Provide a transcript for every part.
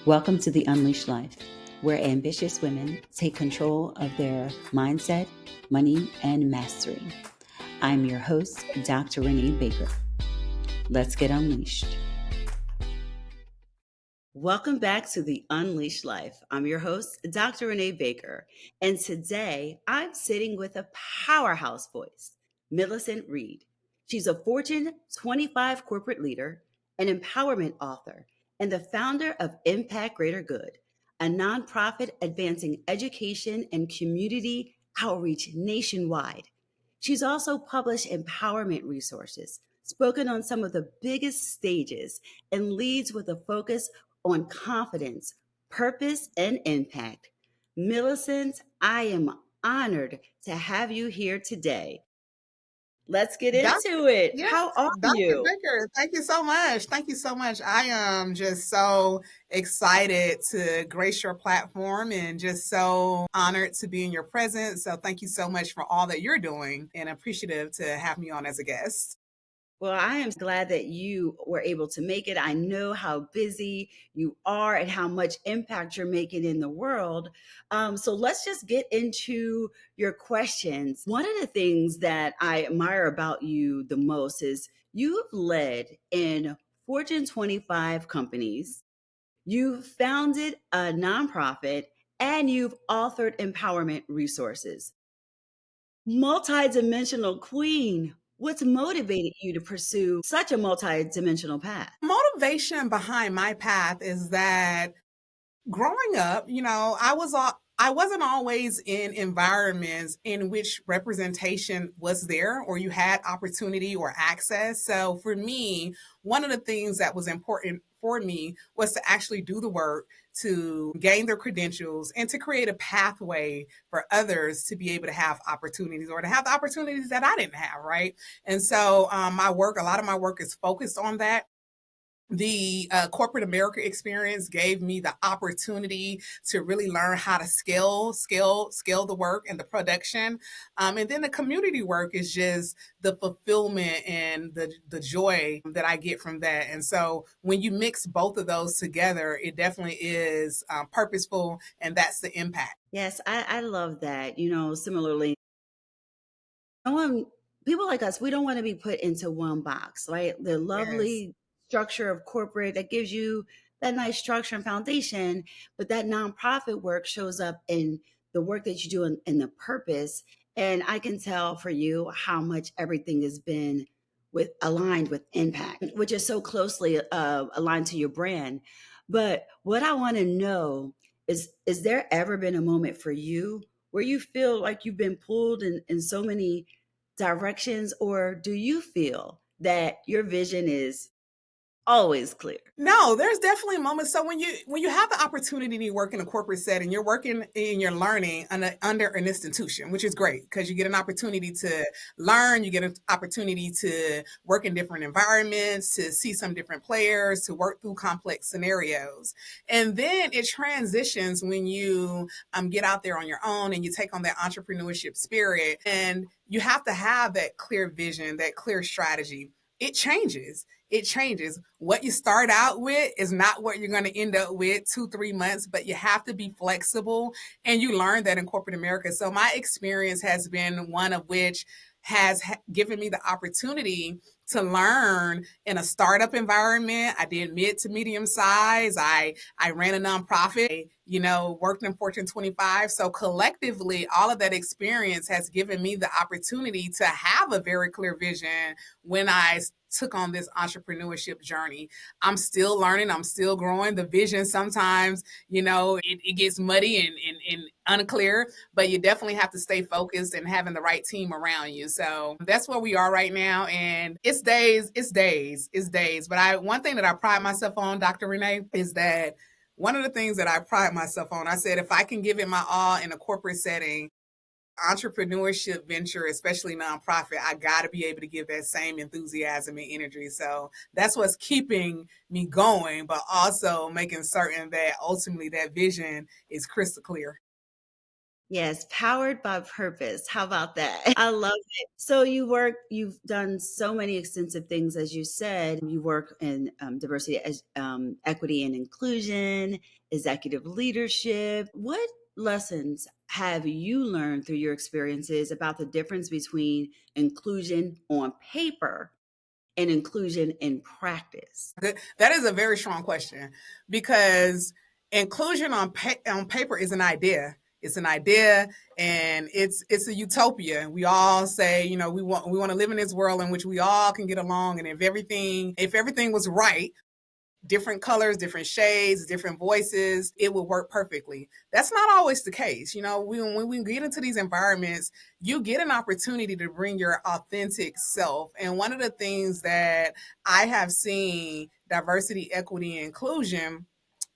Welcome to the Unleashed Life, where ambitious women take control of their mindset, money, and mastery. I'm your host, Dr. Renée Baker. Let's get unleashed. Welcome back to the Unleashed Life. I'm your host, Dr. Renée Baker, and today I'm sitting with a powerhouse voice, Milicent Reed. She's a Fortune 25 corporate leader, an empowerment author, and the founder of Impact Greater Good, a nonprofit advancing education and community outreach nationwide. She's also published empowerment resources, spoken on some of the biggest stages, and leads with a focus on confidence, purpose, and impact. Milicent, I am honored to have you here today. Let's get into it. Yes, How are Dr. you? Baker, thank you so much. Thank you so much. I am just so excited to grace your platform and just so honored to be in your presence. So thank you so much for all that you're doing and appreciative to have me on as a guest. Well, I am glad that you were able to make it. I know how busy you are and how much impact you're making in the world. So let's just get into your questions. One of the things that I admire about you the most is you've led in Fortune 25 companies, you've founded a nonprofit, and you've authored empowerment resources. Multidimensional queen. What's motivated you to pursue such a multidimensional path? Motivation behind my path is that growing up, I wasn't always in environments in which representation was there or you had opportunity or access. So for me, one of the things that was important for me was to actually do the work to gain their credentials and to create a pathway for others to be able to have opportunities or to have the opportunities that I didn't have, right? And so a lot of my work is focused on that. The corporate America experience gave me the opportunity to really learn how to scale the work and the production. And then the community work is just the fulfillment and the joy that I get from that. And so when you mix both of those together, it definitely is purposeful, and that's the impact. Yes, I love that. Similarly, no one, people like us, we don't want to be put into one box, right? The Yes. lovely structure of corporate that gives you that nice structure and foundation, but that nonprofit work shows up in the work that you do in the purpose. And I can tell for you how much everything has been with aligned with impact, which is so closely aligned to your brand. But what I want to know is there ever been a moment for you where you feel like you've been pulled in so many directions, or do you feel that your vision is always clear? No, there's definitely moments. So when you have the opportunity to work in a corporate setting, you're working and you're learning under an institution, which is great because you get an opportunity to learn, you get an opportunity to work in different environments, to see some different players, to work through complex scenarios. And then it transitions when you get out there on your own and you take on that entrepreneurship spirit, and you have to have that clear vision, that clear strategy. It changes. What you start out with is not what you're going to end up with 2-3 months, but you have to be flexible. And you learn that in corporate America. So my experience has been one of which has given me the opportunity to learn in a startup environment. I did mid to medium size. I ran a nonprofit, worked in Fortune 25. So collectively, all of that experience has given me the opportunity to have a very clear vision when I took on this entrepreneurship journey. I'm still learning. I'm still growing. The vision sometimes, it gets muddy and unclear, but you definitely have to stay focused and having the right team around you. So that's where we are right now. And it's days. But one thing that I pride myself on, Dr. Renée, is that one of the things that I pride myself on, I said, if I can give it my all in a corporate setting, entrepreneurship venture, especially nonprofit, I got to be able to give that same enthusiasm and energy. So that's what's keeping me going, but also making certain that ultimately that vision is crystal clear. Yes, powered by purpose. How about that? I love it. So you've done so many extensive things, as you said. You work in diversity, equity, and inclusion, executive leadership. What lessons have you learned through your experiences about the difference between inclusion on paper and inclusion in practice? That is a very strong question because inclusion on paper is an idea. It's an idea, and it's a utopia. We all say, we want to live in this world in which we all can get along, and if everything was right, different colors, different shades, different voices, it will work perfectly. That's not always the case. When we get into these environments, you get an opportunity to bring your authentic self. And one of the things that I have seen diversity, equity, and inclusion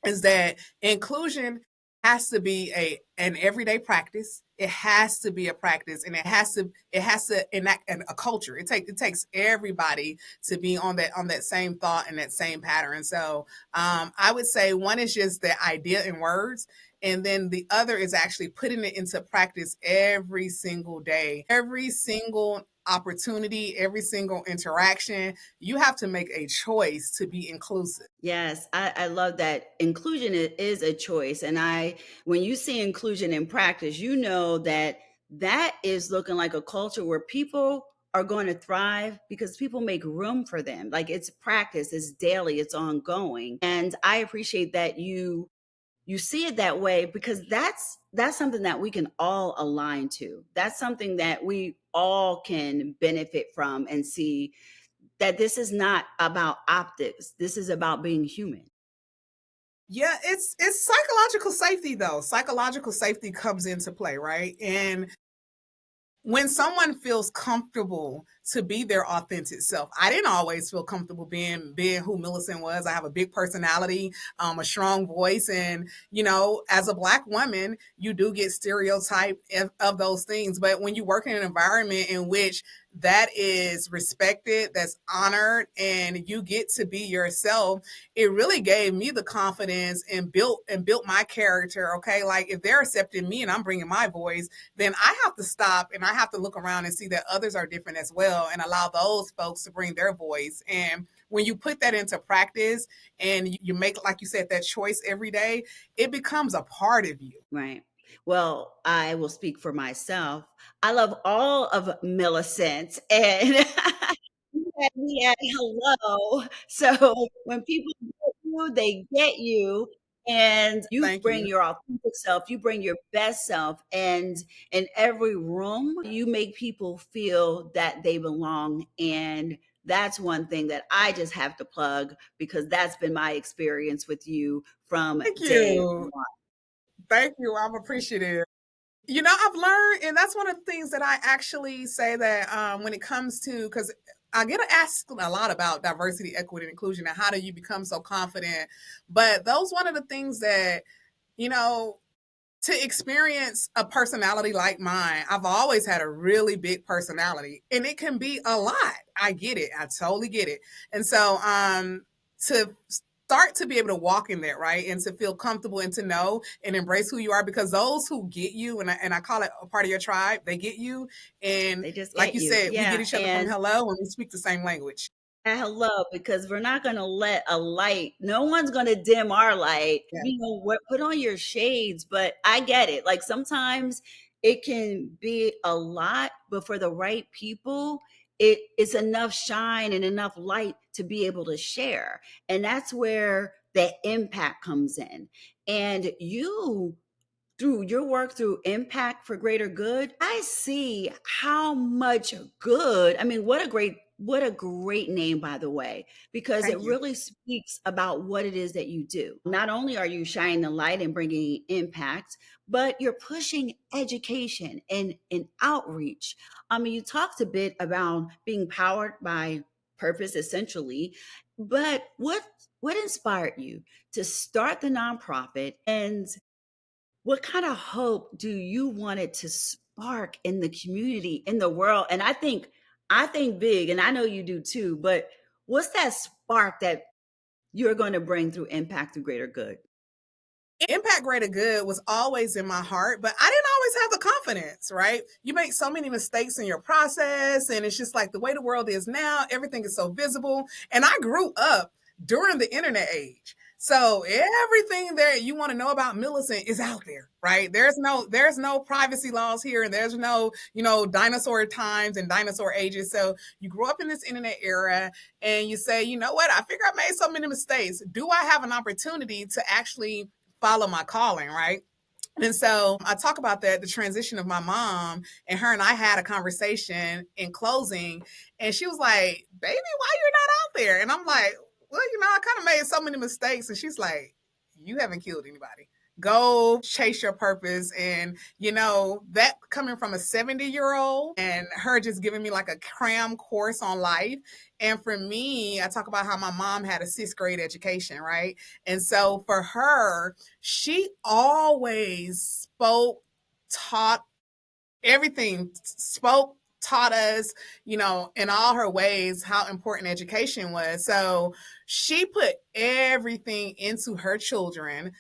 is that inclusion has to be an everyday practice. It has to be a practice, and it has to enact a culture. It takes everybody to be on that same thought and that same pattern. So I would say one is just the idea in words, and then the other is actually putting it into practice every single day, every single opportunity, every single interaction. You have to make a choice to be inclusive. Yes, I love that inclusion is a choice. And when you see inclusion in practice, you know that that is looking like a culture where people are going to thrive because people make room for them. Like it's practice, it's daily, it's ongoing. And I appreciate that you see it that way because that's something that we can all align to. That's something that we all can benefit from and see that this is not about optics. This is about being human. Yeah, it's psychological safety though. Psychological safety comes into play, right? And when someone feels comfortable to be their authentic self, I didn't always feel comfortable being who Millicent was. I have a big personality, a strong voice, and as a Black woman, you do get stereotyped of those things. But when you work in an environment in which that is respected, that's honored, and you get to be yourself, it really gave me the confidence and built my character. Okay, like if they're accepting me and I'm bringing my voice, then I have to stop and I have to look around and see that others are different as well and allow those folks to bring their voice. And when you put that into practice and you make, like you said, that choice every day, it becomes a part of you. Right. Well, I will speak for myself. I love all of Millicent and we at hello. So when people get you, they get you. And you Thank bring you. your authentic self, you bring your best self. And in every room, you make people feel that they belong. And that's one thing that I just have to plug because that's been my experience with you from Thank day you. one. Thank you. I'm appreciative. I've learned, and that's one of the things that I actually say that when it comes to, because I get asked a lot about diversity, equity, and inclusion, and how do you become so confident? But those one of the things that you know to experience a personality like mine, I've always had a really big personality, and it can be a lot. I get it. I totally get it. And so, to start to be able to walk in that, right, and to feel comfortable and to know and embrace who you are, because those who get you, and I call it a part of your tribe, they get you. And They just like get you you. said, we get Yeah. each other from And hello and we speak the same language. hello, because we're not going to let a light, no one's going to dim our light. Yeah. Put on your shades, but I get it. Like sometimes it can be a lot, but for the right people, it's enough shine and enough light to be able to share. And that's where the impact comes in. And you through your work through impact for greater good, I see how much good. I mean, what a great name, by the way, because it Thank you. really speaks about what it is that you do. Not only are you shining the light and bringing impact, but you're pushing education and outreach. I mean, you talked a bit about being powered by purpose, essentially, but what inspired you to start the nonprofit and what kind of hope do you want it to spark in the community, in the world? And I think big, and I know you do too, but what's that spark that you're going to bring through impact through greater good? Impact Greater Good was always in my heart, but I didn't always have the confidence, right? You make so many mistakes in your process, and it's just like the way the world is now, everything is so visible. And I grew up during the internet age. So everything that you want to know about Millicent is out there, right? There's no privacy laws here, and there's no, dinosaur times and dinosaur ages. So you grew up in this internet era, and you say, you know what? I figure I made so many mistakes. Do I have an opportunity to actually follow my calling, right? And so I talk about that, the transition of my mom, and her and I had a conversation in closing, and she was like, "Baby, why you're not out there?" And I'm like, "Well, I kind of made so many mistakes." And she's like, "You haven't killed anybody. Go chase your purpose." And that coming from a 70-year-old and her just giving me like a cram course on life. And for me, I talk about how my mom had a 6th grade education, right? And so for her, she always spoke, taught everything, spoke, taught us, in all her ways, how important education was. So she put everything into her children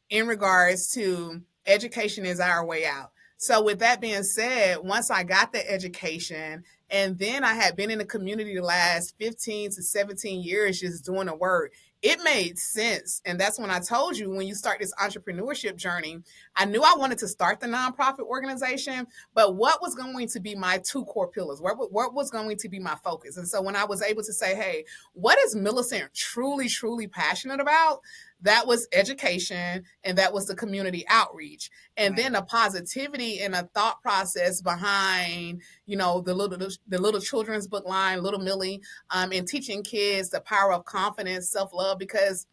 in regards to education is our way out. So with that being said, once I got the education, and then I had been in the community the last 15 to 17 years just doing the work, it made sense. And that's when I told you, when you start this entrepreneurship journey, I knew I wanted to start the nonprofit organization, but what was going to be my 2 core pillars? What was going to be my focus? And so when I was able to say, hey, what is Milicent truly, truly passionate about? That was education, and that was the community outreach. And Right. then the positivity and a thought process behind, the little children's book line, Little Millie, and teaching kids the power of confidence, self-love, because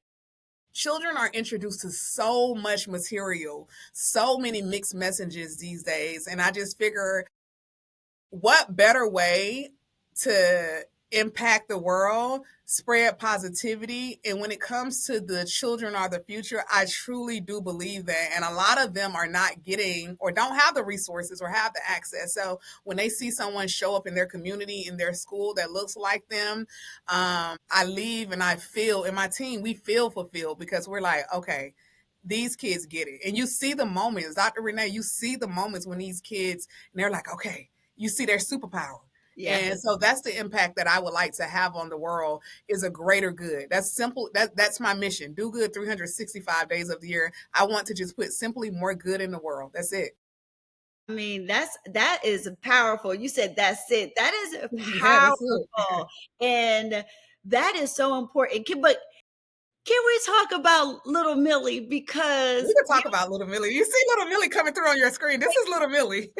children are introduced to so much material, so many mixed messages these days. And I just figure, what better way to impact the world, spread positivity? And when it comes to the children are the future, I truly do believe that. And a lot of them are not getting or don't have the resources or have the access. So when they see someone show up in their community, in their school that looks like them, I leave and I feel, and my team, we feel fulfilled, because we're like, okay, these kids get it. And you see the moments, Dr. Renee, you see the moments when these kids, and they're like, okay, you see their superpower. And Yes. so that's the impact that I would like to have on the world, is a greater good. That's simple. That's my mission. Do good 365 days of the year. I want to just put simply more good in the world. That's it. I mean, that is powerful. You said that's it. That is Yeah, that's it. powerful. And that is so important. But can we talk about little Millie? We Because can talk about Little Millie. You see Little Millie coming through on your screen. This is Little Millie.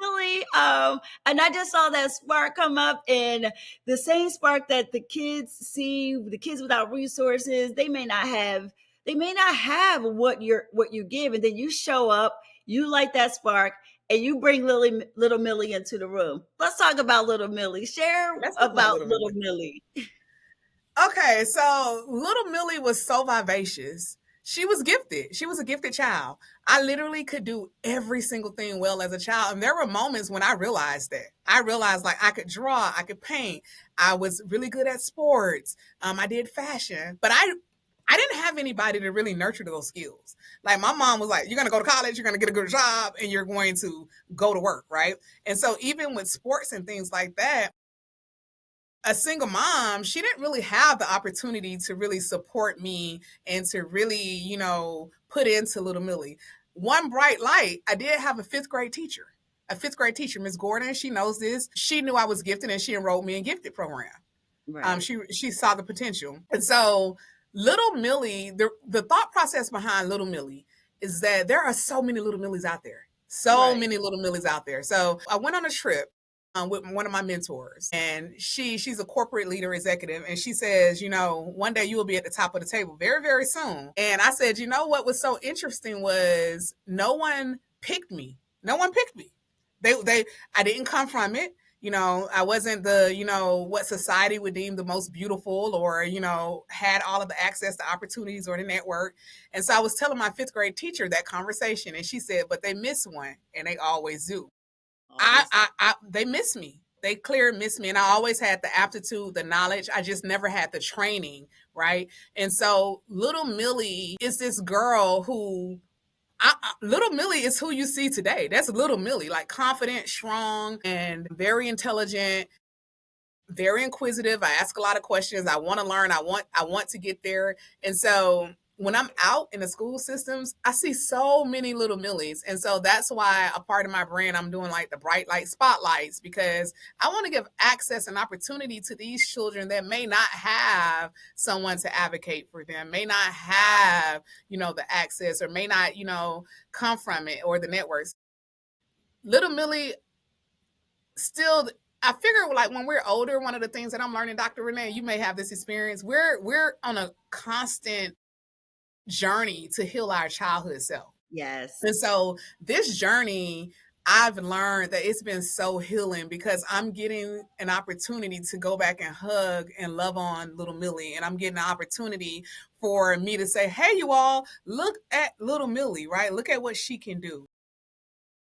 Millie, and I just saw that spark come up, and the same spark that the kids see, the kids without resources, they may not have what you give, and then you show up, you light that spark, and you bring little Millie into the room. Let's talk about little Millie. Share Let's talk about about Little little Millie. Millie. Okay, so little Millie was so vivacious. She was gifted. She was a gifted child. I literally could do every single thing well as a child. And there were moments when I realized that. I realized, like, I could draw, I could paint. I was really good at sports. I did fashion, but I didn't have anybody to really nurture those skills. Like, my mom was like, "You're gonna go to college, you're gonna get a good job, and you're going to go to work," right? And so even with sports and things like that, a single mom, she didn't really have the opportunity to really support me and to really, put into Little Millie. One bright light, I did have a 5th grade teacher. A 5th grade teacher, Miss Gordon, she knows this. She knew I was gifted, and she enrolled me in gifted program. Right. She saw the potential. And so Little Millie, the thought process behind Little Millie is that there are so many Little Millies out there. So Right. many Little Millies out there. So I went on a trip with one of my mentors, and she's a corporate leader, executive, and she says, one day you will be at the top of the table very, very soon. And I said, what was so interesting was no one picked me. No one picked me. I didn't come from it. I wasn't the, what society would deem the most beautiful, or, had all of the access to opportunities or the network. And so I was telling my 5th grade teacher that conversation, and she said, but they miss one, and they always do. Always. They miss me. they clear miss me, and I always had the aptitude, the knowledge. I just never had the training, right? And so little Millie is this girl who little Millie is who you see today. That's little Millie, like confident, strong, and very intelligent, very inquisitive. I ask a lot of questions. I want to learn. I want to get there. And so when I'm out in the school systems, I see so many little Millies. And so that's why a part of my brand, I'm doing like the bright light spotlights, because I want to give access and opportunity to these children that may not have someone to advocate for them, may not have, the access, or may not, come from it or the networks. Little Millie still, I figure, like, when we're older, one of the things that I'm learning, Dr. Renée, you may have this experience, we're on a constant journey to heal our childhood self. Yes. And so this journey, I've learned that it's been so healing, because I'm getting an opportunity to go back and hug and love on little Millie. And I'm getting an opportunity for me to say, hey, you all, look at little Millie, right? Look at what she can do.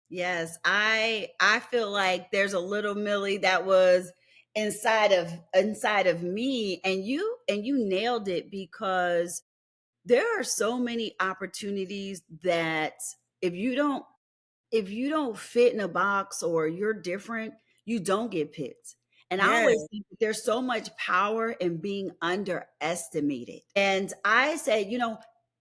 Yes, I feel like there's a little Millie that was inside of me, and you nailed it, because there are so many opportunities that if you don't if you don't fit in a box or you're different, you don't get picked. And I Yeah. always think that there's so much power in being underestimated. And I say,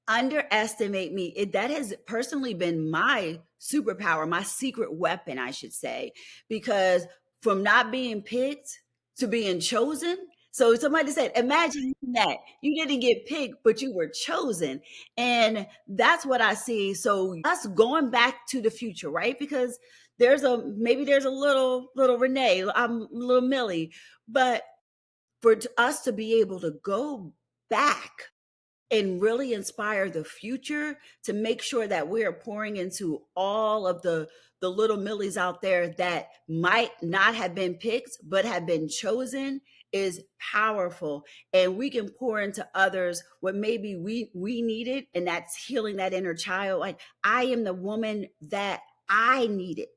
underestimate me. That has personally been my superpower, my secret weapon, I should say, because from not being picked to being chosen. So somebody said, imagine that you didn't get picked, but you were chosen. And that's what I see. So us going back to the future, right? Because there's a little Renee, I'm little Millie, but for us to be able to go back and really inspire the future, to make sure that we are pouring into all of the little Millies out there that might not have been picked but have been chosen, is powerful. And we can pour into others what maybe we needed, and that's healing that inner child. Like, I am the woman that I needed,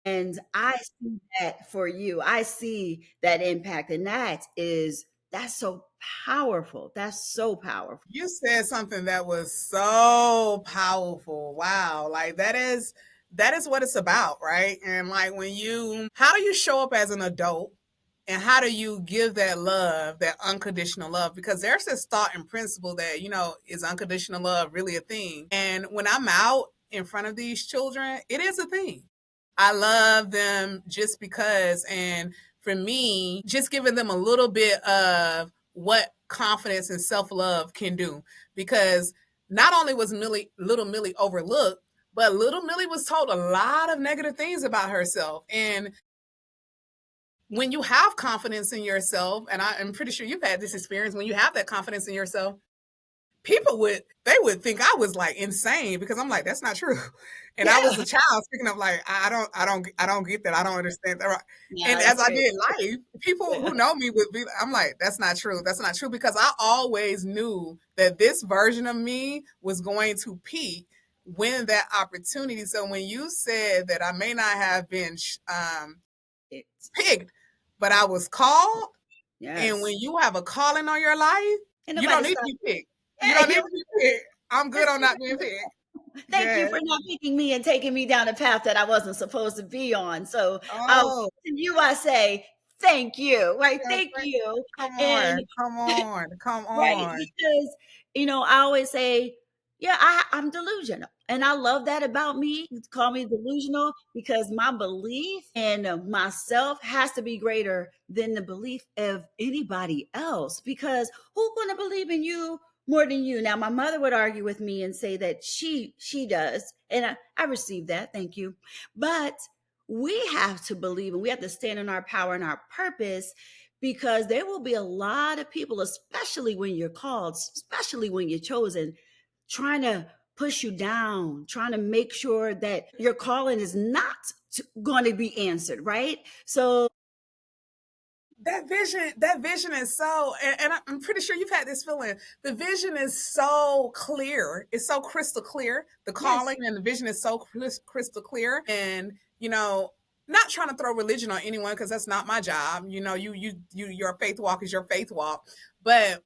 and I see that for you. I see that impact, and that's so powerful. That's so powerful. You said something that was so powerful. Wow. Like, that is what it's about, right? And like, how do you show up as an adult, and how do you give that love, that unconditional love? Because there's this thought and principle that, is unconditional love really a thing? And when I'm out in front of these children, it is a thing. I love them just because. And for me, just giving them a little bit of what confidence and self love can do. Because not only was little Millie overlooked, but little Millie was told a lot of negative things about herself. And when you have confidence in yourself, and I'm pretty sure you've had this experience, when you have that confidence in yourself, they would think I was like insane, because I'm like, that's not true. And I was Yeah. a child speaking of, like, I don't get that. I don't understand that. Right. No, And that's as I good. did life, people Yeah. who know me would be, I'm like, that's not true. That's not true, because I always knew that this version of me was going to peak when that opportunity. So when you said that I may not have been It's picked, but I was called, and when yes. you have a calling on your life, And you don't nobody need to stop. be picked. You Yeah, don't need to be picked. I'm good on not being picked. thank you Yes. for not picking me and taking me down a path that I wasn't supposed to be on. So, Oh, to you, I say thank you, right? yeah, Thank you. come And on. Come on. Come right, on. because I always say, yeah, I'm delusional, and I love that about me. Call me delusional, because my belief in myself has to be greater than the belief of anybody else. Because who's going to believe in you more than you? Now, my mother would argue with me and say that she does, and I receive that. Thank you, but we have to believe, and we have to stand in our power and our purpose, because there will be a lot of people, especially when you're called, especially when you're chosen, trying to push you down, trying to make sure that your calling is not going to be answered, right? So, That vision is so, and I'm pretty sure you've had this feeling. The vision is so clear. It's so crystal clear. The yes, calling and the vision is so crystal clear. And, not trying to throw religion on anyone because that's not my job. You know, your faith walk is your faith walk, but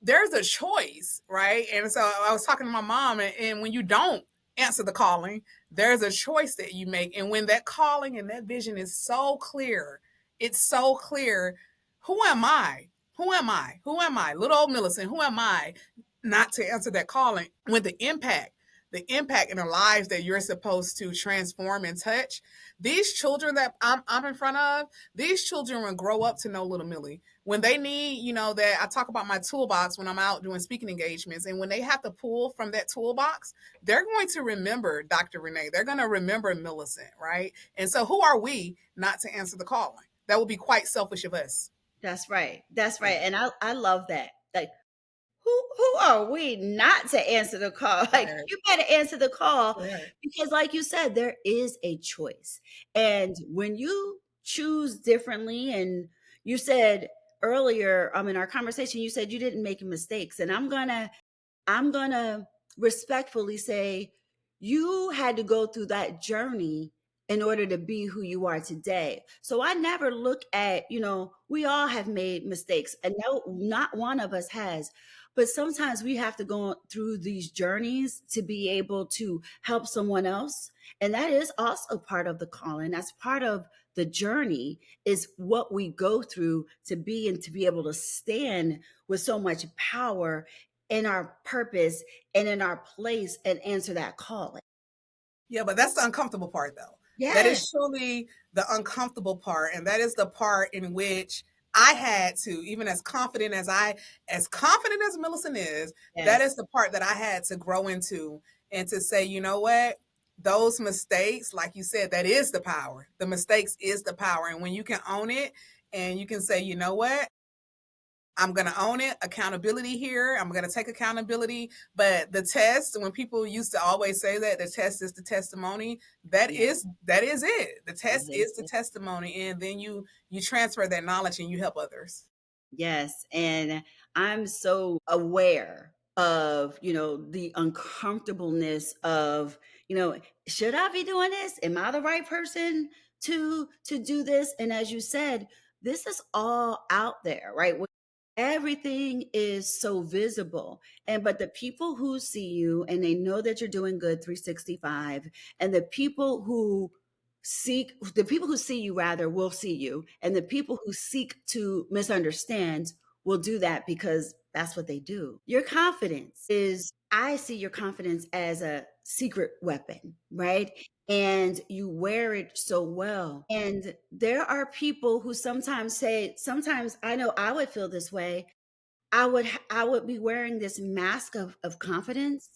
there's a choice, right? And so I was talking to my mom, and when you don't answer the calling, there's a choice that you make. And when that calling and that vision is so clear, it's so clear. Who am I? Who am I? Who am I? Little old Milicent, who am I not to answer that calling? When the impact in the lives that you're supposed to transform and touch, these children that I'm in front of, these children will grow up to know little Millie when they need, you know, that I talk about my toolbox when I'm out doing speaking engagements. And when they have to pull from that toolbox, they're going to remember Dr. Renée. They're going to remember Milicent, right? And so who are we not to answer the calling? That would be quite selfish of us. That's right. That's right. And I love that. Like, who are we not to answer the call? Like, Right. you better answer the call, Right. because like you said, there is a choice. And when you choose differently, and you said earlier, in our conversation, you said you didn't make mistakes. And I'm gonna respectfully say you had to go through that journey in order to be who you are today. So I never look at, we all have made mistakes, and no, not one of us has. But sometimes we have to go through these journeys to be able to help someone else. And that is also part of the calling. That's part of the journey, is what we go through to be and to be able to stand with so much power in our purpose and in our place and answer that calling. Yeah, but that's the uncomfortable part, though. That Yes, is truly the uncomfortable part, and that is the part in which I had to, even as confident as Millicent is, that yes, is the part that I had to grow into and to say, you know what? Those mistakes, like you said, that is the power. The mistakes is the power, and when you can own it and you can say, you know what? I'm going to own it. Accountability here. I'm going to take accountability. But the test, when people used to always say that the test is the testimony, that yes, is it. The that test is is the it. testimony, and then you transfer that knowledge and you help others. Yes. And I'm so aware of, the uncomfortableness of, should I be doing this? Am I the right person to do this? And as you said, this is all out there, right? Everything is so visible. And but the people who see you and they know that you're doing good 365, and the people who see you rather will see you, and the people who seek to misunderstand will do that, because that's what they do. Your confidence is, I see your confidence as a secret weapon, right? And you wear it so well. And there are people who sometimes say, sometimes I know I would feel this way. I would be wearing this mask of confidence,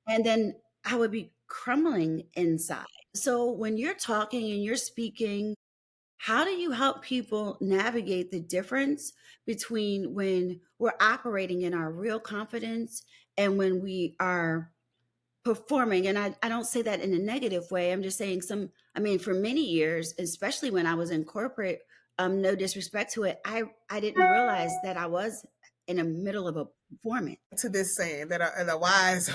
and then I would be crumbling inside. So when you're talking and you're speaking, how do you help people navigate the difference between when we're operating in our real confidence and when we are performing? And I don't say that in a negative way. I'm just saying for many years, especially when I was in corporate, no disrespect to it, I didn't realize that I was in the middle of a performance. To this saying that a wise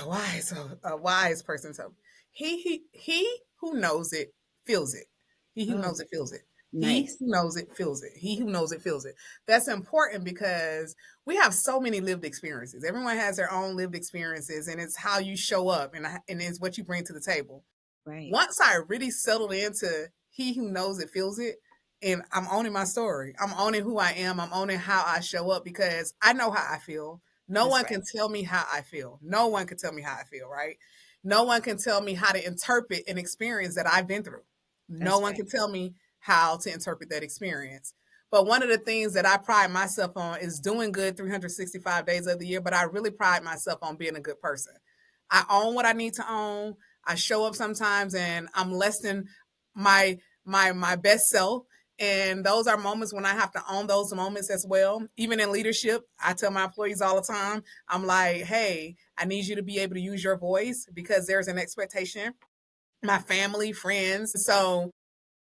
person told me, he who knows it feels it. He who Oh, knows it feels it. He nice. who knows it feels it. He who knows it feels it. That's important because we have so many lived experiences. Everyone has their own lived experiences, and it's how you show up, and it's what you bring to the table. Right. Once I really settled into he who knows it feels it, and I'm owning my story. I'm owning who I am. I'm owning how I show up because I know how I feel. No That's one right. can tell me how I feel. No one can tell me how I feel, right? No one can tell me how to interpret an experience that I've been through. No That's one right. can tell me how to interpret that experience. But one of the things that I pride myself on is doing good 365 days of the year, but I really pride myself on being a good person. I own what I need to own. I show up sometimes and I'm less than my my best self. And those are moments when I have to own those moments as well. Even in leadership, I tell my employees all the time, I'm like, hey, I need you to be able to use your voice because there's an expectation. My family, friends. So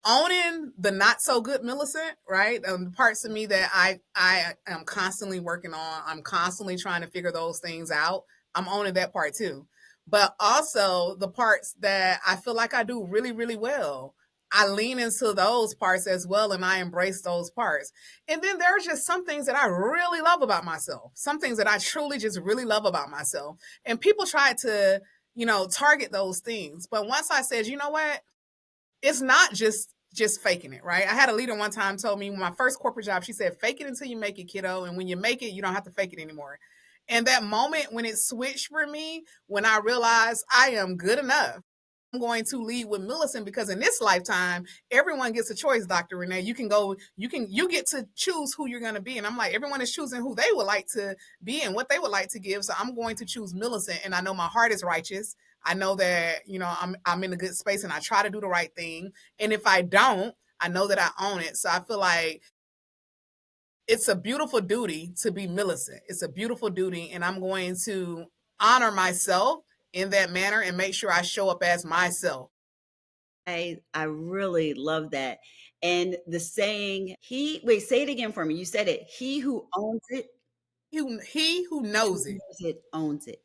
owning the not so good Millicent, right? The parts of me that I am constantly working on. I'm constantly trying to figure those things out. I'm owning that part too. But also the parts that I feel like I do really, really well. I lean into those parts as well and I embrace those parts. And then there's just some things that I really love about myself, some things that I truly just really love about myself. And people try to, target those things. But once I said, you know what, it's not just faking it, right? I had a leader one time told me my first corporate job, she said, fake it until you make it, kiddo. And when you make it, you don't have to fake it anymore. And that moment when it switched for me, when I realized I am good enough, I'm going to lead with Milicent because in this lifetime, everyone gets a choice, Dr. Renee. You get to choose who you're going to be. And I'm like, everyone is choosing who they would like to be and what they would like to give. So I'm going to choose Milicent. And I know my heart is righteous. I know that, I'm in a good space and I try to do the right thing. And if I don't, I know that I own it. So I feel like it's a beautiful duty to be Milicent. It's a beautiful duty. And I'm going to honor myself in that manner and make sure I show up as myself. I really love that. And the saying, say it again for me. You said it. He who owns it, He who who knows it knows it, owns it,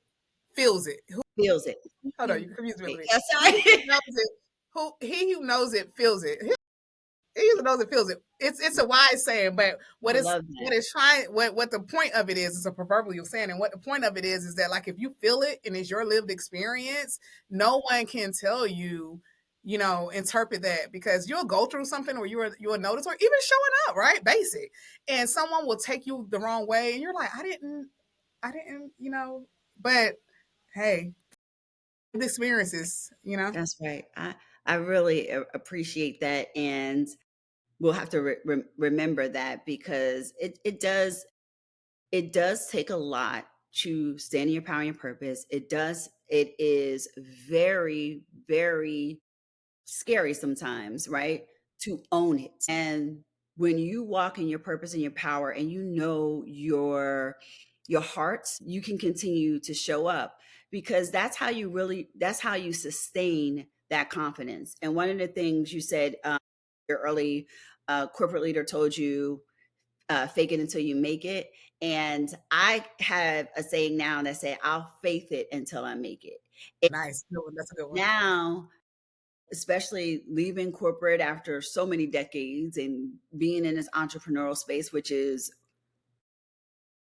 feels it. feels it. Hold on, you confused me a little bit. Yeah, He sorry. who knows it, he who knows it feels it. He who knows it feels it. It's a wise saying, but I love that. what the point of it is a proverbial saying, and what the point of it is that like if you feel it and it's your lived experience, no one can tell you, interpret that because you'll go through something or you'll notice or even showing up, right? Basic. And someone will take you the wrong way and you're like, I didn't, but hey, the experiences. That's right. I really appreciate that, and we'll have to remember that because it does take a lot to stand in your power and your purpose. It does. It is very, very scary sometimes, right? To own it. And when you walk in your purpose and your power and you know your heart, you can continue to show up because that's how you sustain that confidence. And one of the things you said, your early corporate leader told you, fake it until you make it. And I have a saying now that say, I'll faith it until I make it. And Nice. That's a good one. now, especially leaving corporate after so many decades and being in this entrepreneurial space, which is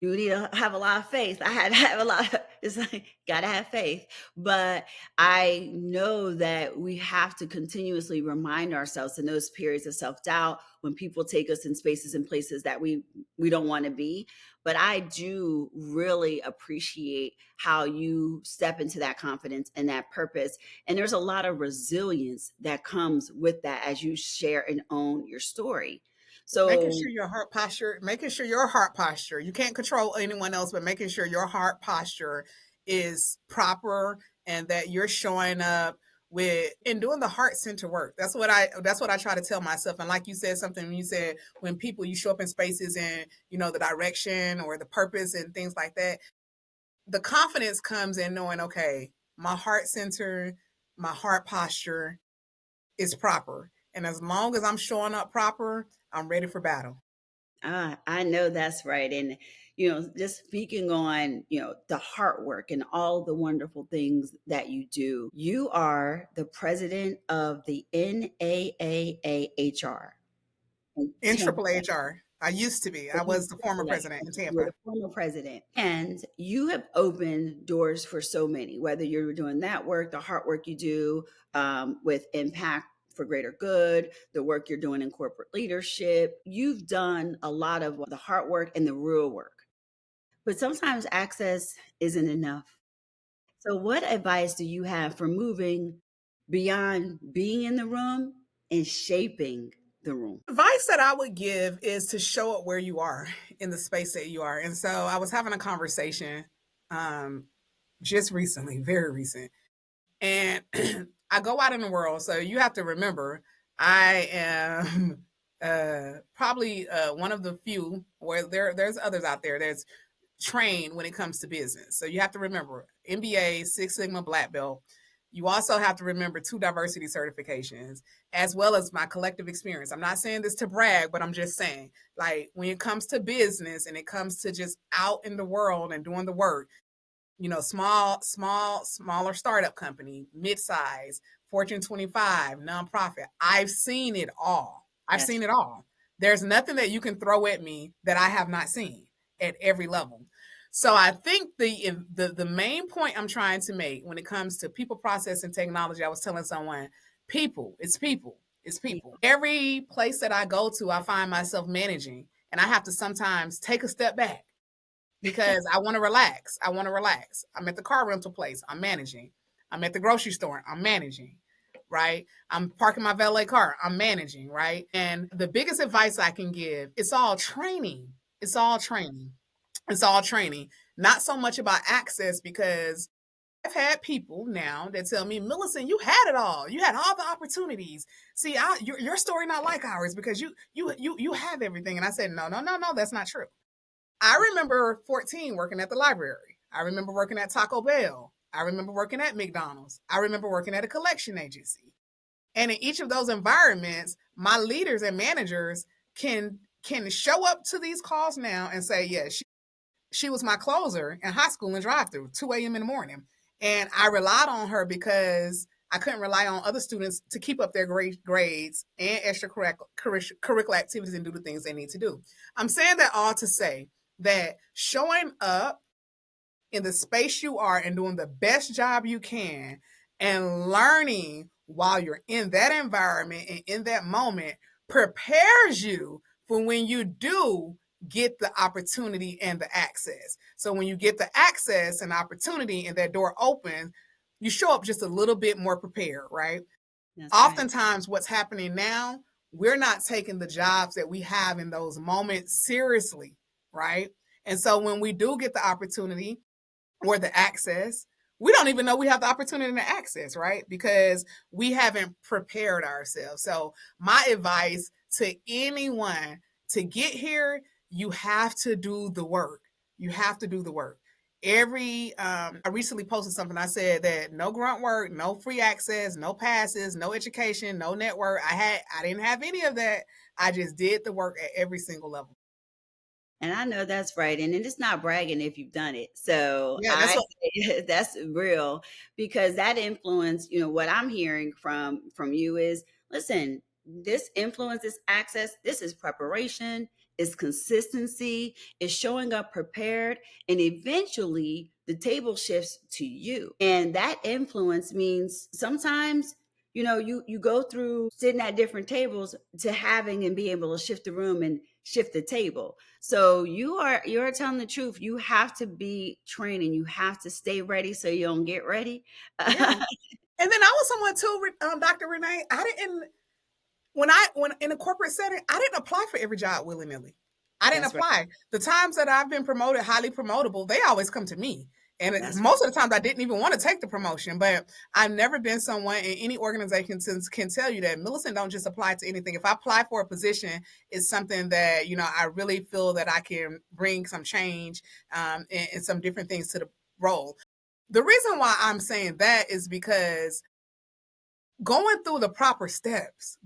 you need to have a lot of faith. I had to have a lot of, it's like, gotta have faith. But I know that we have to continuously remind ourselves in those periods of self-doubt when people take us in spaces and places that we don't want to be. But I do really appreciate how you step into that confidence and that purpose. And there's a lot of resilience that comes with that as you share and own your story. Making So sure your heart posture, you can't control anyone else, but making sure your heart posture is proper and that you're showing up with and doing the heart center work. That's what I try to tell myself. And like you said something when you said when people you show up in spaces and the direction or the purpose and things like that, the confidence comes in knowing, okay, my heart center, my heart posture is proper. And as long as I'm showing up proper, I'm ready for battle. I know that's right. And, just speaking on, the hard work and all the wonderful things that you do, you are the president of the NAAAHR in In Tampa. triple HR, I used to be. I was the former president in You're Tampa. the former president. And you have opened doors for so many, whether you're doing that work, the hard work you do with impact for greater good, the work you're doing in corporate leadership. You've done a lot of the hard work and the real work. But sometimes access isn't enough. So, what advice do you have for moving beyond being in the room and shaping the room? Advice that I would give is to show up where you are in the space that you are. And so I was having a conversation um, just recently, very recent, and I go out in the world. So you have to remember, I am probably one of the few where there's others out there that's trained when it comes to business. So you have to remember MBA, Six Sigma Black Belt. You also have to remember 2 diversity certifications, as well as my collective experience. I'm not saying this to brag, but I'm just saying, like, when it comes to business and it comes to just out in the world and doing the work, smaller startup company, mid-size, Fortune 25, nonprofit. I've seen it all. I've That's seen it all. There's nothing that you can throw at me that I have not seen at every level. So I think the main point I'm trying to make when it comes to people, process, and technology, I was telling someone, people, it's people, it's people. people. Every place that I go to, I find myself managing, and I have to sometimes take a step back because I want to relax. I want to relax. I'm at the car rental place. I'm managing. I'm at the grocery store. I'm managing. Right. I'm parking my valet car. I'm managing. Right. And the biggest advice I can give, it's all training. It's all training. It's all training. Not so much about access, because I've had people now that tell me, Millicent, you had it all. You had all the opportunities. See, your story not like ours because you have everything. And I said, no, no, no, no, that's not true. I remember 14 working at the library. I remember working at Taco Bell. I remember working at McDonald's. I remember working at a collection agency. And in each of those environments, my leaders and managers can show up to these calls now and say, yeah, she was my closer in high school and drive through 2 a.m. in the morning. And I relied on her because I couldn't rely on other students to keep up their great grades and extracurricular activities and do the things they need to do. I'm saying that all to say that showing up in the space you are and doing the best job you can and learning while you're in that environment and in that moment prepares you for when you do get the opportunity and the access. So when you get the access and opportunity and that door opens, you show up just a little bit more prepared, right? That's right. Oftentimes what's happening now, we're not taking the jobs that we have in those moments seriously, right? And so when we do get the opportunity or the access, we don't even know we have the opportunity and the access, right? Because we haven't prepared ourselves. So my advice to anyone, to get here, you have to do the work. You have to do the work. I recently posted something. I said that no grunt work, no free access, no passes, no education, no network. I didn't have any of that. I just did the work at every single level. And I know that's right. And it's not bragging if you've done it. So Yeah, that's I what. that's real because that influence, what I'm hearing from you is listen, this influence, this access, this is preparation, is consistency, is showing up prepared, and eventually the table shifts to you. And that influence means sometimes you go through sitting at different tables to having and be able to shift the room and shift the table. So you're telling the truth. You have to be training. You have to stay ready so you don't get ready. Yeah. And then I was someone too, Dr. Renee. I didn't when in a corporate setting, I didn't apply for every job willy nilly. I didn't That's right. apply. The times that I've been promoted, highly promotable, they always come to me. And That's most of the times I didn't even want to take the promotion, but I've never been someone in any organization can tell you that Millicent don't just apply to anything. If I apply for a position, it's something that, I really feel that I can bring some change and some different things to the role. The reason why I'm saying that is because going through the proper steps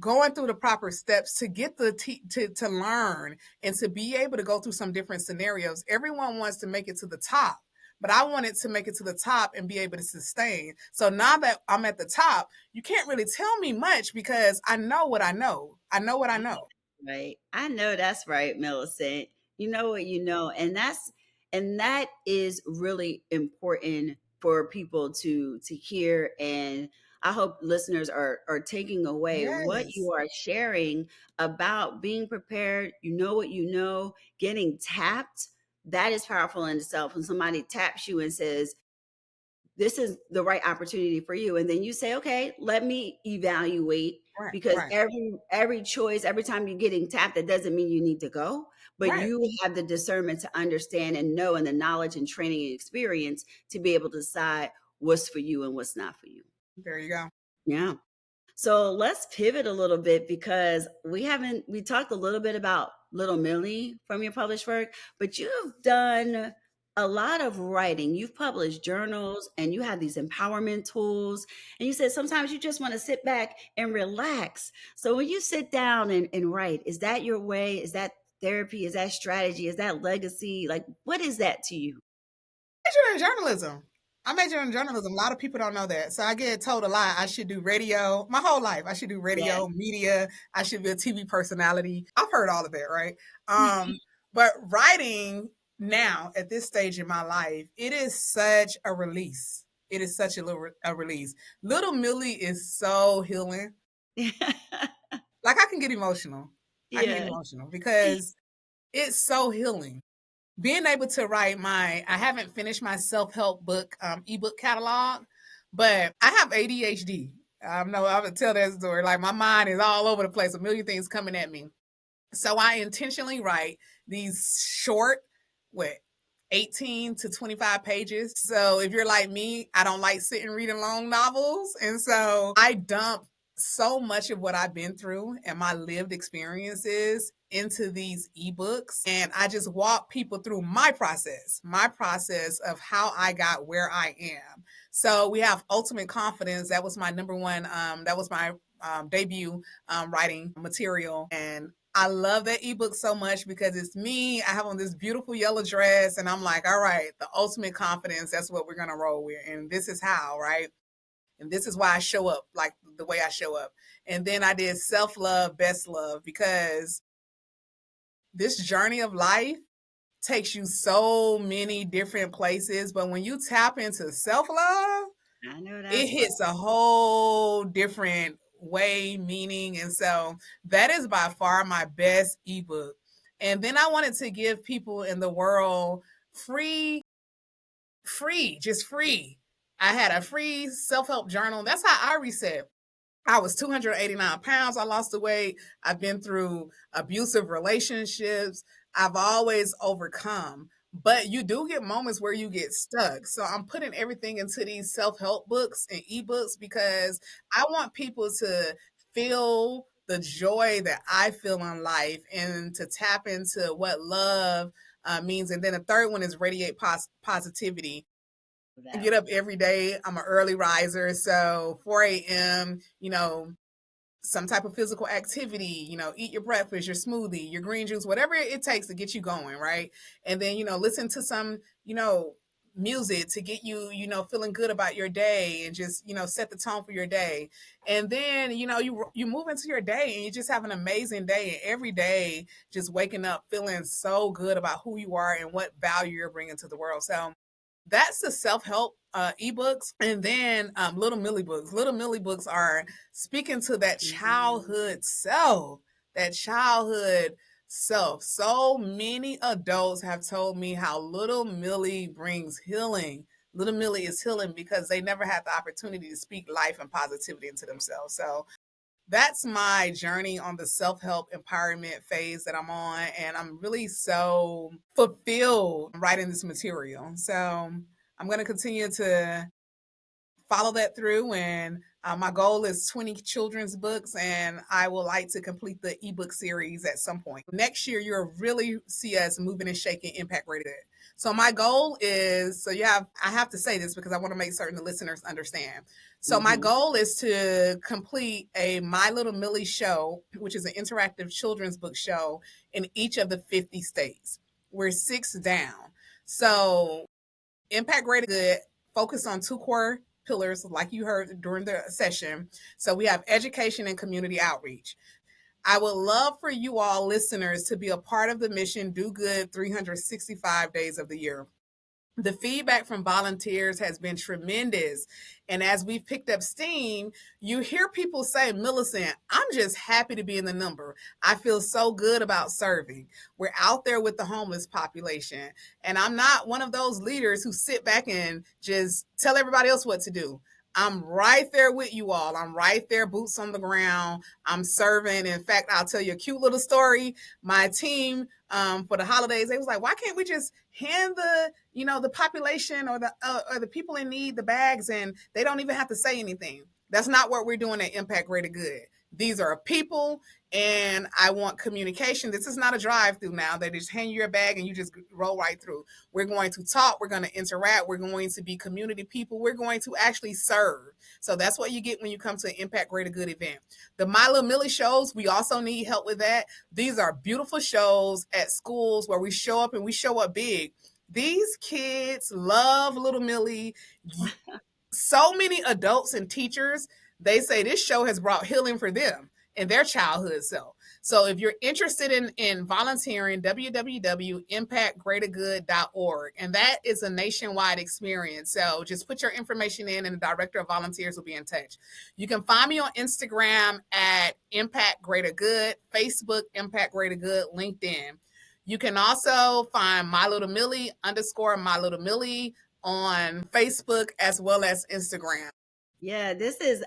to get to learn and to be able to go through some different scenarios. Everyone wants to make it to the top, but I wanted to make it to the top and be able to sustain. So now that I'm at the top, you can't really tell me much because I know what I know. I know what I know. right. I know that's right, Millicent. You know what you know, and that is really important for people to hear. And I hope listeners are taking away what Yes. you are sharing about being prepared. You know what you know, getting tapped. That is powerful in itself. When somebody taps you and says, this is the right opportunity for you, and then you say, okay, let me evaluate, Right. because Right. every choice, every time you're getting tapped, that doesn't mean you need to go, but Right. you have the discernment to understand and know, and the knowledge and training and experience to be able to decide what's for you and what's not for you. There you go. Yeah. So let's pivot a little bit because we talked a little bit about little Millie from your published work, but you've done a lot of writing. You've published journals and you have these empowerment tools. And you said sometimes you just want to sit back and relax. So when you sit down and write, is that your way? Is that therapy? Is that strategy? Is that legacy? Like, what is that to you? Majored in journalism. I majored in journalism. A lot of people don't know that. So I get told a lot. I should do radio my whole life. I should do Yes. radio, media. I should be a TV personality. I've heard all of that, right? But writing now at this stage in my life, it is such a release. It is such a release. Little Millie is so healing. Like I can get emotional. I can get Yes. emotional because it's so healing. Being able to write I haven't finished my self-help book, ebook catalog, but I have ADHD. No, I would tell that story. Like my mind is all over the place, a million things coming at me. So I intentionally write these short, what, 18 to 25 pages. So if you're like me, I don't like sitting reading long novels. And so I dump so much of what I've been through and my lived experiences into these ebooks. And I just walk people through my process of how I got where I am. So we have Ultimate Confidence. That was my number one, that was my debut writing material. And I love that ebook so much because it's me. I have on this beautiful yellow dress, and I'm like, all right, the ultimate confidence. That's what we're going to roll with. And this is how, right? And this is why I show up like the way I show up. And then I did self love, best love, because this journey of life takes you so many different places. But when you tap into self love, I know it that's right. hits a whole different way, meaning. And so that is by far my best ebook. And then I wanted to give people in the world just free. I had a free self-help journal. That's how I reset. I was 289 pounds. I lost the weight. I've been through abusive relationships. I've always overcome. But you do get moments where you get stuck. So I'm putting everything into these self help books and ebooks because I want people to feel the joy that I feel in life and to tap into what love means. And then the third one is radiate positivity. I That get up every day. I'm an early riser. So 4 a.m., some type of physical activity, eat your breakfast, your smoothie, your green juice, whatever it takes to get you going, right? And then, listen to some, music to get you, feeling good about your day and just, set the tone for your day. And then, you move into your day and you just have an amazing day. And every day, just waking up feeling so good about who you are and what value you're bringing to the world. So that's the self-help ebooks. And then little Millie books. Little Millie books are speaking to that childhood self, that childhood self. So many adults have told me how little Millie brings healing. Little Millie is healing because they never had the opportunity to speak life and positivity into themselves. So that's my journey on the self-help empowerment phase that I'm on. And I'm really so fulfilled writing this material. So I'm going to continue to follow that through. And my goal is 20 children's books, and I would like to complete the ebook series at some point. Next year, you'll really see us moving and shaking Impact Rated. So my goal is, I have to say this because I want to make certain the listeners understand. So my goal is to complete a My Little Millie show, which is an interactive children's book show in each of the 50 states. We're 6 down. So Impact Rated Good focus on 2 core pillars, like you heard during the session. So we have education and community outreach. I would love for you all listeners to be a part of the mission Do Good 365 days of the year. The feedback from volunteers has been tremendous. And as we've picked up steam, you hear people say, Milicent, I'm just happy to be in the number. I feel so good about serving. We're out there with the homeless population. And I'm not one of those leaders who sit back and just tell everybody else what to do. I'm right there with you all. I'm right there, boots on the ground. I'm serving. In fact, I'll tell you a cute little story. My team for the holidays, they was like, why can't we just hand the population or the people in need the bags and they don't even have to say anything? That's not what we're doing at Impact Rated Good. These are people, and I want communication. This is not a drive-through now. They just hand you your bag and you just roll right through. We're going to talk. We're going to interact. We're going to be community people. We're going to actually serve. So that's what you get when you come to an Impact Rated Good event. The My Little Millie shows, we also need help with that. These are beautiful shows at schools where we show up and we show up big. These kids love little Millie. So many adults and teachers, they say this show has brought healing for them in their childhood self. So if you're interested in volunteering, www.impactgreatergood.org. And that is a nationwide experience. So just put your information in and the director of volunteers will be in touch. You can find me on Instagram at Impact Greater Good, Facebook Impact Greater Good, LinkedIn. You can also find My Little Millie _My Little Millie on Facebook as well as Instagram. Yeah, this is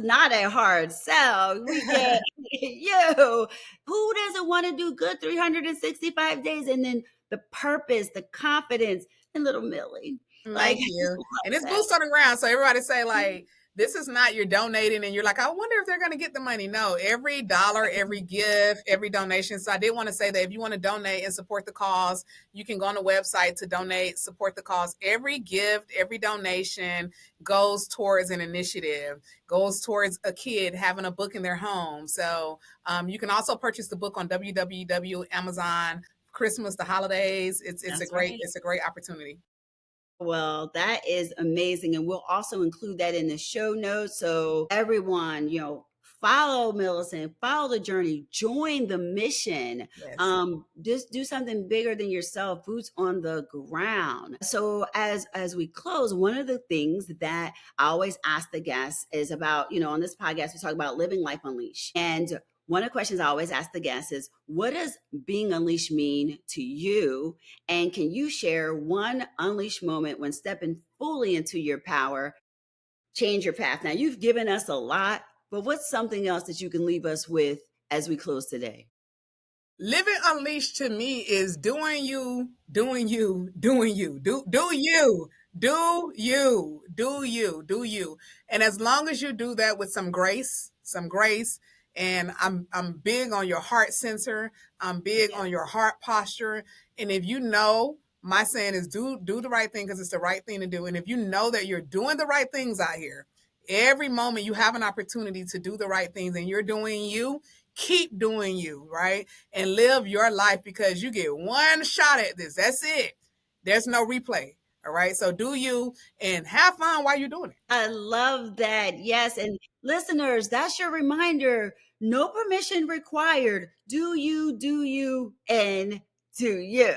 not a hard sell. We get you. Who doesn't want to do good 365 days? And then the purpose, the confidence, and little Millie. Thank you. And it's boots on the ground. So everybody say, like, this is not you're donating and you're like, I wonder if they're going to get the money. No, every dollar, every gift, every donation. So I did want to say that if you want to donate and support the cause, you can go on the website to donate, support the cause. Every gift, every donation goes towards an initiative, goes towards a kid having a book in their home. So you can also purchase the book on Amazon, Christmas, the holidays. It's a great opportunity. Well, that is amazing. And we'll also include that in the show notes. So everyone, follow Milicent, follow the journey, join the mission. Yes. Just do something bigger than yourself, boots on the ground. So as we close, one of the things that I always ask the guests is about, on this podcast, we talk about living life unleashed. And one of the questions I always ask the guests is, what does being unleashed mean to you? And can you share one unleashed moment when stepping fully into your power, change your path? Now, you've given us a lot, but what's something else that you can leave us with as we close today? Living unleashed to me is doing you, doing you, doing you. Do you. Do you. And as long as you do that with some grace, and I'm big on your heart sensor. I'm big on your heart posture. And if you know, my saying is do the right thing because it's the right thing to do. And if you know that you're doing the right things out here, every moment you have an opportunity to do the right things and you're doing you, keep doing you, right? And live your life because you get one shot at this. That's it. There's no replay. All right. So do you and have fun while you're doing it. I love that. Yes. And listeners, that's your reminder. No permission required. Do you, and do you.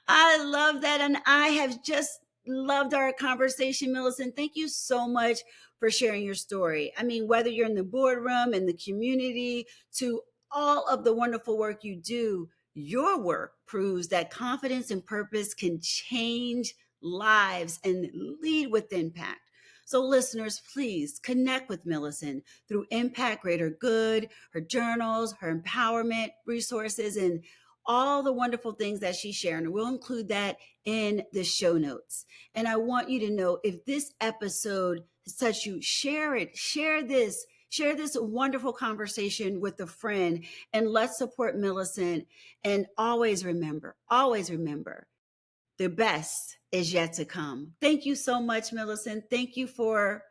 I love that. And I have just loved our conversation, Milicent. Thank you so much for sharing your story. I mean, whether you're in the boardroom, in the community, to all of the wonderful work you do, your work proves that confidence and purpose can change lives and lead with impact. So listeners, please connect with Milicent through Impact Greater Good, her journals, her empowerment resources, and all the wonderful things that she's sharing. We'll include that in the show notes. And I want you to know, if this episode has touched you, share it, share this wonderful conversation with a friend, and let's support Milicent. And always remember, the best is yet to come. Thank you so much, Milicent. Thank you for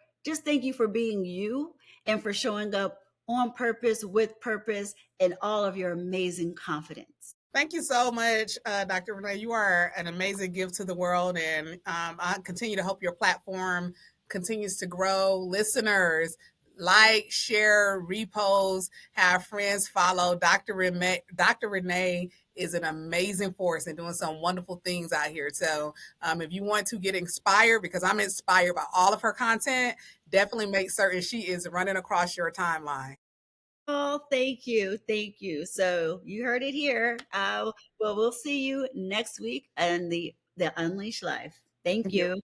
being you and for showing up on purpose, with purpose, and all of your amazing confidence. Thank you so much, Dr. Renée. You are an amazing gift to the world, and I continue to hope your platform continues to grow. Listeners, like, share, repost, have friends follow. Dr. Renée is an amazing force and doing some wonderful things out here. So if you want to get inspired, because I'm inspired by all of her content, definitely make certain she is running across your timeline. Oh, thank you. Thank you. So you heard it here. Well, we'll see you next week on the Unleashed Life. Thank you.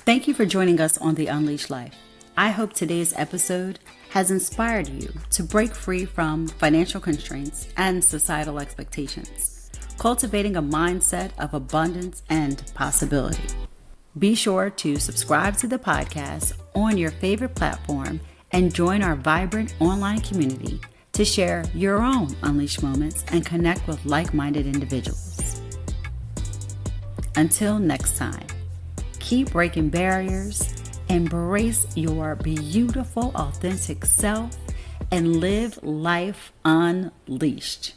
Thank you for joining us on the Unleashed Life. I hope today's episode has inspired you to break free from financial constraints and societal expectations, cultivating a mindset of abundance and possibility. Be sure to subscribe to the podcast on your favorite platform and join our vibrant online community to share your own unleashed moments and connect with like-minded individuals. Until next time, keep breaking barriers, embrace your beautiful, authentic self, and live life unleashed.